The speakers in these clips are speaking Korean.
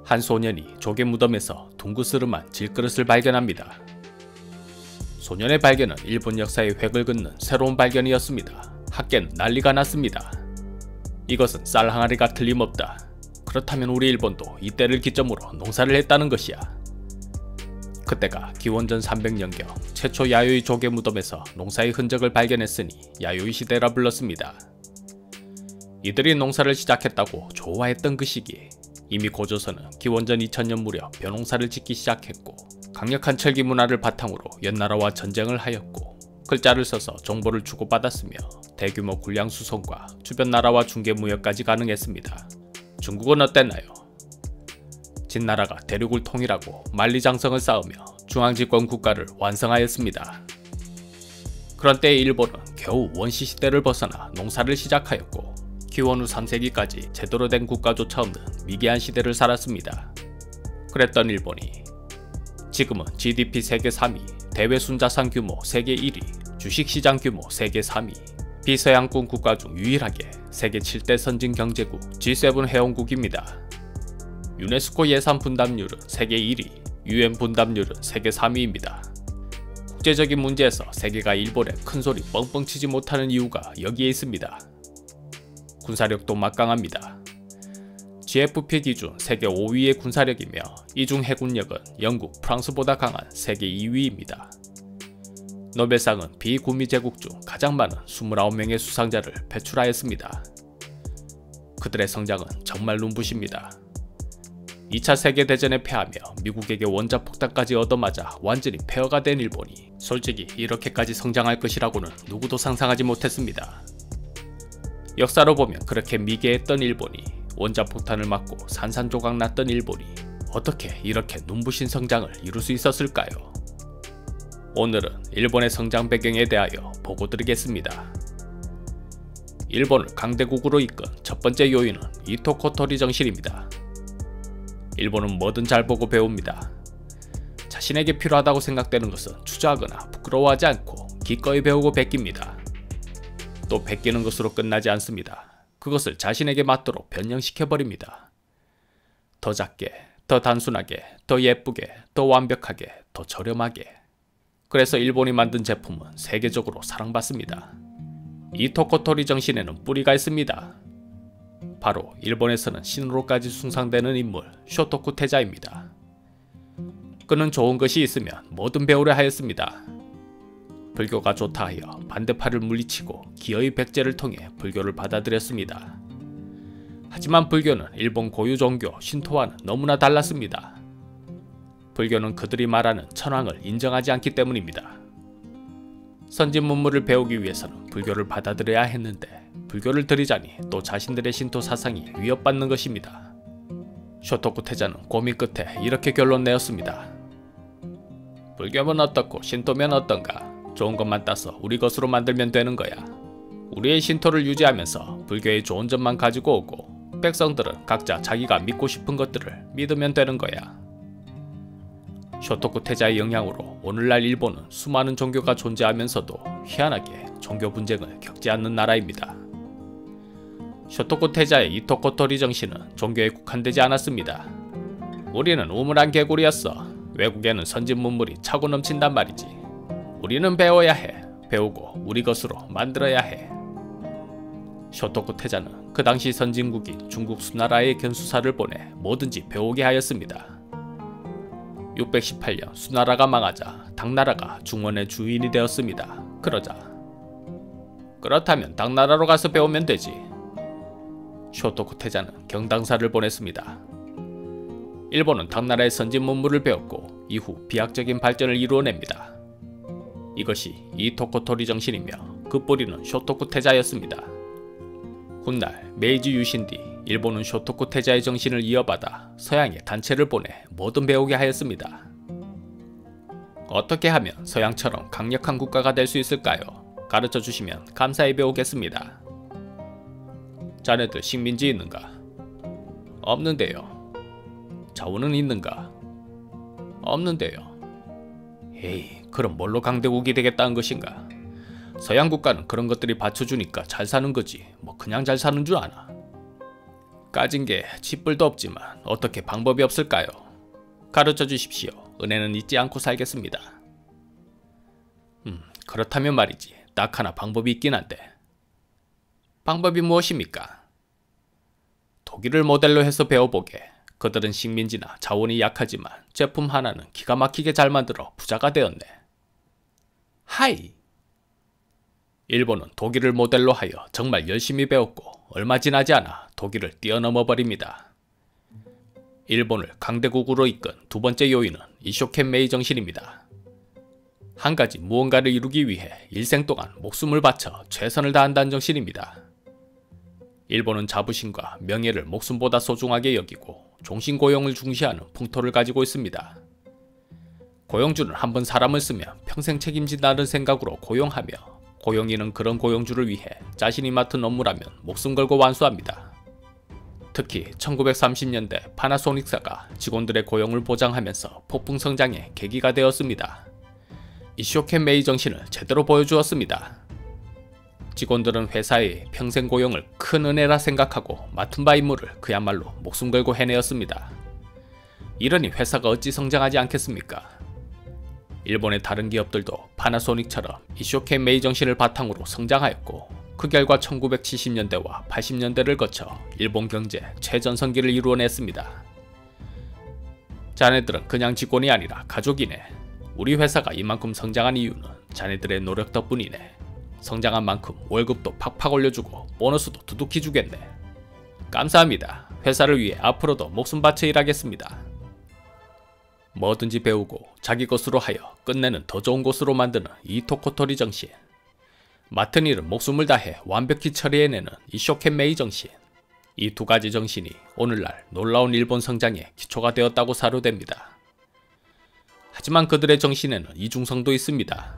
한 소년이 조개 무덤에서 둥그스름한 질그릇을 발견합니다. 소년의 발견은 일본 역사의 획을 긋는 새로운 발견이었습니다. 학계는 난리가 났습니다. 이것은 쌀 항아리가 틀림없다. 그렇다면 우리 일본도 이때를 기점으로 농사를 했다는 것이야. 그때가 기원전 300년경 최초 야요이 조개 무덤에서 농사의 흔적을 발견했으니 야요이 시대라 불렀습니다. 이들이 농사를 시작했다고 좋아했던 그 시기, 이미 고조선은 기원전 2000년 무렵 벼농사를 짓기 시작했고 강력한 철기 문화를 바탕으로 연나라와 전쟁을 하였고 글자를 써서 정보를 주고받았으며 대규모 군량 수송과 주변 나라와 중개 무역까지 가능했습니다. 중국은 어땠나요? 진나라가 대륙을 통일하고 만리장성을 쌓으며 중앙집권 국가를 완성하였습니다. 그런 때의 일본은 겨우 원시시대를 벗어나 농사를 시작하였고 기원 후 3세기까지 제대로 된 국가조차 없는 미개한 시대를 살았습니다. 그랬던 일본이 지금은 GDP 세계 3위, 대외순자산 규모 세계 1위, 주식시장 규모 세계 3위, 비서양권 국가 중 유일하게 세계 7대 선진경제국 G7 회원국입니다. 유네스코 예산 분담률은 세계 1위, UN 분담률은 세계 3위입니다. 국제적인 문제에서 세계가 일본에 큰소리 뻥뻥 치지 못하는 이유가 여기에 있습니다. 군사력도 막강합니다. GFP 기준 세계 5위의 군사력이며 이중 해군력은 영국, 프랑스보다 강한 세계 2위입니다. 노벨상은 비구미 제국 중 가장 많은 29명의 수상자를 배출하였습니다. 그들의 성장은 정말 눈부십니다. 2차 세계대전에 패하며 미국에게 원자폭탄까지 얻어맞아 완전히 폐허가 된 일본이 솔직히 이렇게까지 성장할 것이라고는 누구도 상상하지 못했습니다. 역사로 보면 그렇게 미개했던 일본이, 원자폭탄을 맞고 산산조각 났던 일본이 어떻게 이렇게 눈부신 성장을 이룰 수 있었을까요? 오늘은 일본의 성장 배경에 대하여 보고드리겠습니다. 일본을 강대국으로 이끈 첫 번째 요인은 이토 코토리 정신입니다. 일본은 뭐든 잘 보고 배웁니다. 자신에게 필요하다고 생각되는 것은 투자하거나 부끄러워하지 않고 기꺼이 배우고 베낍니다. 또 베끼는 것으로 끝나지 않습니다. 그것을 자신에게 맞도록 변형시켜버립니다. 더 작게, 더 단순하게, 더 예쁘게, 더 완벽하게, 더 저렴하게. 그래서 일본이 만든 제품은 세계적으로 사랑받습니다. 이 토코토리 정신에는 뿌리가 있습니다. 바로 일본에서는 신으로까지 숭상되는 인물 쇼토쿠 테자입니다. 그는 좋은 것이 있으면 뭐든 배우려 하였습니다. 불교가 좋다 하여 반대파를 물리치고 기어이 백제를 통해 불교를 받아들였습니다. 하지만 불교는 일본 고유 종교 신토와는 너무나 달랐습니다. 불교는 그들이 말하는 천황을 인정하지 않기 때문입니다. 선진 문물을 배우기 위해서는 불교를 받아들여야 했는데 불교를 들이자니 또 자신들의 신토 사상이 위협받는 것입니다. 쇼토쿠 테자는 고민 끝에 이렇게 결론 내었습니다. 불교면 어떻고 신토면 어떤가? 좋은 것만 따서 우리 것으로 만들면 되는 거야. 우리의 신토를 유지하면서 불교의 좋은 점만 가지고 오고 백성들은 각자 자기가 믿고 싶은 것들을 믿으면 되는 거야. 쇼토쿠 테자의 영향으로 오늘날 일본은 수많은 종교가 존재하면서도 희한하게 종교 분쟁을 겪지 않는 나라입니다. 쇼토쿠 테자의 이토코토리 정신은 종교에 국한되지 않았습니다. 우리는 우물안 개구리였어. 외국에는 선진 문물이 차고 넘친단 말이지. 우리는 배워야 해. 배우고 우리 것으로 만들어야 해. 쇼토쿠 테자는 그 당시 선진국인 중국 수나라의 견수사를 보내 뭐든지 배우게 하였습니다. 618년 수나라가 망하자 당나라가 중원의 주인이 되었습니다. 그렇다면 당나라로 가서 배우면 되지. 쇼토쿠 테자는 경당사를 보냈습니다. 일본은 당나라의 선진 문물을 배웠고 이후 비약적인 발전을 이루어냅니다. 이것이 이토코토리 정신이며 그 뿌리는 쇼토쿠 테자였습니다. 훗날 메이지 유신 뒤 일본은 쇼토쿠 테자의 정신을 이어받아 서양에 단체를 보내 뭐든 배우게 하였습니다. 어떻게 하면 서양처럼 강력한 국가가 될 수 있을까요? 가르쳐 주시면 감사히 배우겠습니다. 자네들 식민지 있는가? 없는데요. 자원은 있는가? 없는데요. 에이, 그럼 뭘로 강대국이 되겠다는 것인가? 서양 국가는 그런 것들이 받쳐주니까 잘 사는 거지 뭐 그냥 잘 사는 줄 아나? 까진 게 쥐뿔도 없지만 어떻게 방법이 없을까요? 가르쳐 주십시오. 은혜는 잊지 않고 살겠습니다. 그렇다면 말이지. 딱 하나 방법이 있긴 한데. 방법이 무엇입니까? 독일을 모델로 해서 배워보게. 그들은 식민지나 자원이 약하지만 제품 하나는 기가 막히게 잘 만들어 부자가 되었네. 하이! 일본은 독일을 모델로 하여 정말 열심히 배웠고 얼마 지나지 않아 독일을 뛰어넘어 버립니다. 일본을 강대국으로 이끈 두 번째 요인은 이쇼켄메이 정신입니다. 한 가지 무언가를 이루기 위해 일생 동안 목숨을 바쳐 최선을 다한다는 정신입니다. 일본은 자부심과 명예를 목숨보다 소중하게 여기고 종신고용을 중시하는 풍토를 가지고 있습니다. 고용주는 한번 사람을 쓰면 평생 책임진다는 생각으로 고용하며 고용인은 그런 고용주를 위해 자신이 맡은 업무라면 목숨 걸고 완수합니다. 특히 1930년대 파나소닉사가 직원들의 고용을 보장하면서 폭풍 성장의 계기가 되었습니다. 이쇼켄메이 정신을 제대로 보여주었습니다. 직원들은 회사의 평생 고용을 큰 은혜라 생각하고 맡은 바 임무를 그야말로 목숨 걸고 해내었습니다. 이러니 회사가 어찌 성장하지 않겠습니까? 일본의 다른 기업들도 파나소닉처럼 이쇼켄메이 정신을 바탕으로 성장하였고 그 결과 1970년대와 80년대를 거쳐 일본 경제 최전성기를 이루어냈습니다. 자네들은 그냥 직원이 아니라 가족이네. 우리 회사가 이만큼 성장한 이유는 자네들의 노력 덕분이네. 성장한 만큼 월급도 팍팍 올려주고 보너스도 두둑히 주겠네. 감사합니다. 회사를 위해 앞으로도 목숨 바쳐 일하겠습니다. 뭐든지 배우고 자기 것으로 하여 끝내는 더 좋은 곳으로 만드는 이 토코토리 정신. 맡은 일은 목숨을 다해 완벽히 처리해내는 이 쇼켄메이 정신. 이 두 가지 정신이 오늘날 놀라운 일본 성장의 기초가 되었다고 사료됩니다. 하지만 그들의 정신에는 이중성도 있습니다.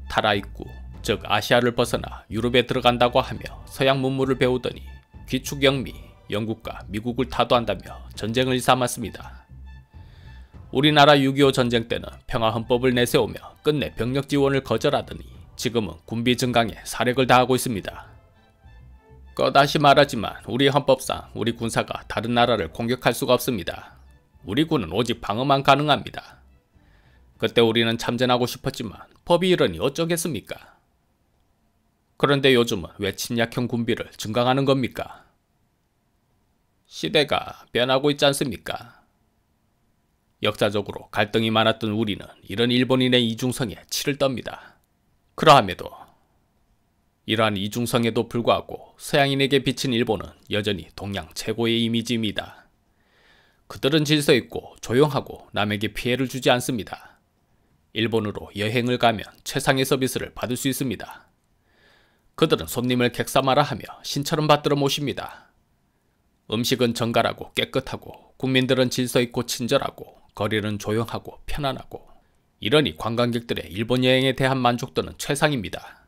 타라이쿠, 즉 아시아를 벗어나 유럽에 들어간다고 하며 서양 문물을 배우더니 귀축영미, 영국과 미국을 타도한다며 전쟁을 일삼았습니다. 우리나라 6.25 전쟁 때는 평화헌법을 내세우며 끝내 병력 지원을 거절하더니 지금은 군비 증강에 사력을 다하고 있습니다. 다시 말하지만 우리 헌법상 우리 군사가 다른 나라를 공격할 수가 없습니다. 우리 군은 오직 방어만 가능합니다. 그때 우리는 참전하고 싶었지만 법이 이러니 어쩌겠습니까? 그런데 요즘은 왜 침략형 군비를 증강하는 겁니까? 시대가 변하고 있지 않습니까? 역사적으로 갈등이 많았던 우리는 이런 일본인의 이중성에 치를 떱니다. 그러함에도 이러한 이중성에도 불구하고 서양인에게 비친 일본은 여전히 동양 최고의 이미지입니다. 그들은 질서 있고 조용하고 남에게 피해를 주지 않습니다. 일본으로 여행을 가면 최상의 서비스를 받을 수 있습니다. 그들은 손님을 객사마라 하며 신처럼 받들어 모십니다. 음식은 정갈하고 깨끗하고 국민들은 질서 있고 친절하고 거리는 조용하고 편안하고 이러니 관광객들의 일본 여행에 대한 만족도는 최상입니다.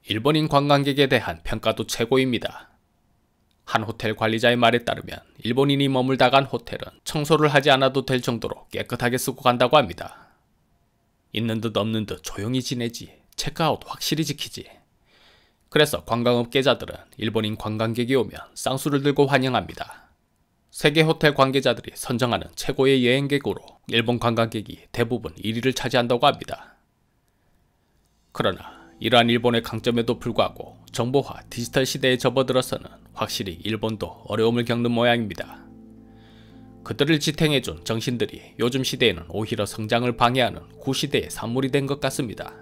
일본인 관광객에 대한 평가도 최고입니다. 한 호텔 관리자의 말에 따르면 일본인이 머물다 간 호텔은 청소를 하지 않아도 될 정도로 깨끗하게 쓰고 간다고 합니다. 있는 듯 없는 듯 조용히 지내지, 체크아웃 확실히 지키지. 그래서 관광업계자들은 일본인 관광객이 오면 쌍수를 들고 환영합니다. 세계 호텔 관계자들이 선정하는 최고의 여행객으로 일본 관광객이 대부분 1위를 차지한다고 합니다. 그러나 이러한 일본의 강점에도 불구하고 정보화 디지털 시대에 접어들어서는 확실히 일본도 어려움을 겪는 모양입니다. 그들을 지탱해준 정신들이 요즘 시대에는 오히려 성장을 방해하는 구시대의 산물이 된 것 같습니다.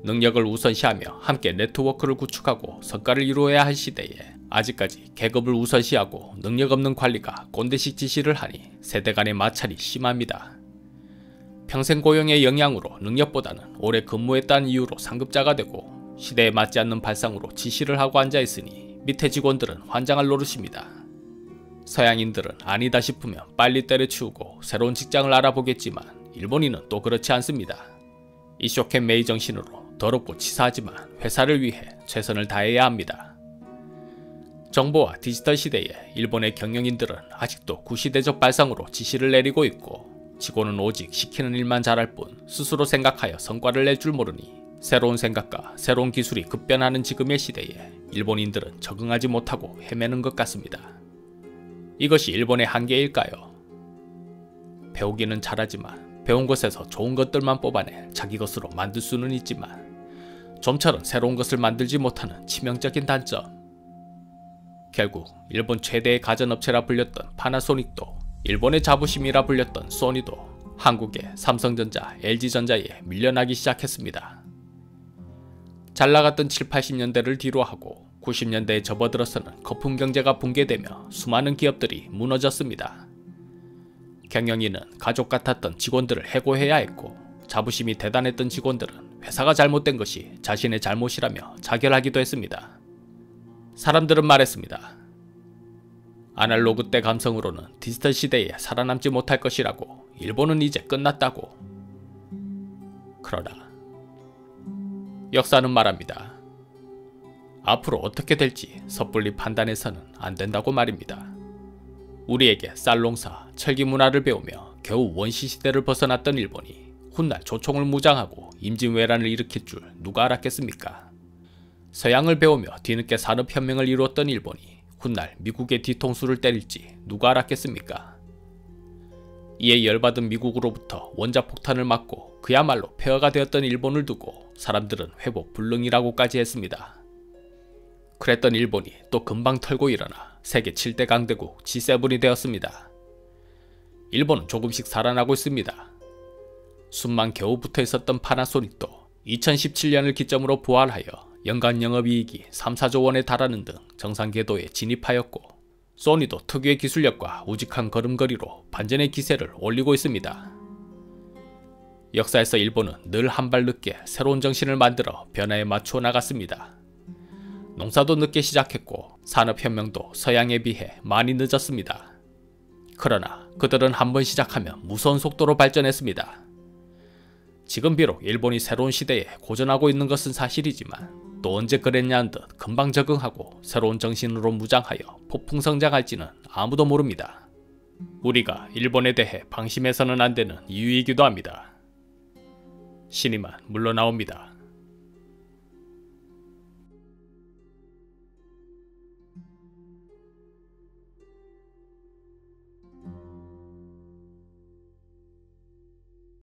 능력을 우선시하며 함께 네트워크를 구축하고 성과를 이루어야 할 시대에 아직까지 계급을 우선시하고 능력 없는 관리가 꼰대식 지시를 하니 세대 간의 마찰이 심합니다. 평생 고용의 영향으로 능력보다는 오래 근무했다는 이유로 상급자가 되고 시대에 맞지 않는 발상으로 지시를 하고 앉아있으니 밑에 직원들은 환장할 노릇입니다. 서양인들은 아니다 싶으면 빨리 때려치우고 새로운 직장을 알아보겠지만 일본인은 또 그렇지 않습니다. 이쇼켄메이 정신으로 더럽고 치사하지만 회사를 위해 최선을 다해야 합니다. 정보와 디지털 시대에 일본의 경영인들은 아직도 구시대적 발상으로 지시를 내리고 있고 직원은 오직 시키는 일만 잘할 뿐 스스로 생각하여 성과를 낼 줄 모르니 새로운 생각과 새로운 기술이 급변하는 지금의 시대에 일본인들은 적응하지 못하고 헤매는 것 같습니다. 이것이 일본의 한계일까요? 배우기는 잘하지만 배운 것에서 좋은 것들만 뽑아내 자기 것으로 만들 수는 있지만 좀처럼 새로운 것을 만들지 못하는 치명적인 단점. 결국 일본 최대의 가전업체라 불렸던 파나소닉도 일본의 자부심이라 불렸던 소니도 한국의 삼성전자, LG전자에 밀려나기 시작했습니다. 잘나갔던 7, 80년대를 뒤로하고 90년대에 접어들어서는 거품 경제가 붕괴되며 수많은 기업들이 무너졌습니다. 경영인은 가족 같았던 직원들을 해고해야 했고 자부심이 대단했던 직원들은 회사가 잘못된 것이 자신의 잘못이라며 자결하기도 했습니다. 사람들은 말했습니다. 아날로그 때 감성으로는 디지털 시대에 살아남지 못할 것이라고. 일본은 이제 끝났다고. 그러나 역사는 말합니다. 앞으로 어떻게 될지 섣불리 판단해서는 안 된다고 말입니다. 우리에게 쌀농사, 철기 문화를 배우며 겨우 원시시대를 벗어났던 일본이 훗날 조총을 무장하고 임진왜란을 일으킬 줄 누가 알았겠습니까? 서양을 배우며 뒤늦게 산업혁명을 이루었던 일본이 훗날 미국의 뒤통수를 때릴지 누가 알았겠습니까? 이에 열받은 미국으로부터 원자폭탄을 맞고 그야말로 폐허가 되었던 일본을 두고 사람들은 회복 불능이라고까지 했습니다. 그랬던 일본이 또 금방 털고 일어나 세계 7대 강대국 G7이 되었습니다. 일본은 조금씩 살아나고 있습니다. 숨만 겨우 붙어 있었던 파나소닉도 2017년을 기점으로 부활하여 연간 영업이익이 3, 4조 원에 달하는 등 정상 궤도에 진입하였고 소니도 특유의 기술력과 우직한 걸음걸이로 반전의 기세를 올리고 있습니다. 역사에서 일본은 늘 한 발 늦게 새로운 정신을 만들어 변화에 맞추어 나갔습니다. 농사도 늦게 시작했고 산업혁명도 서양에 비해 많이 늦었습니다. 그러나 그들은 한번 시작하면 무서운 속도로 발전했습니다. 지금 비록 일본이 새로운 시대에 고전하고 있는 것은 사실이지만 또 언제 그랬냐는 듯 금방 적응하고 새로운 정신으로 무장하여 폭풍 성장할지는 아무도 모릅니다. 우리가 일본에 대해 방심해서는 안 되는 이유이기도 합니다. 신이만 물러나옵니다.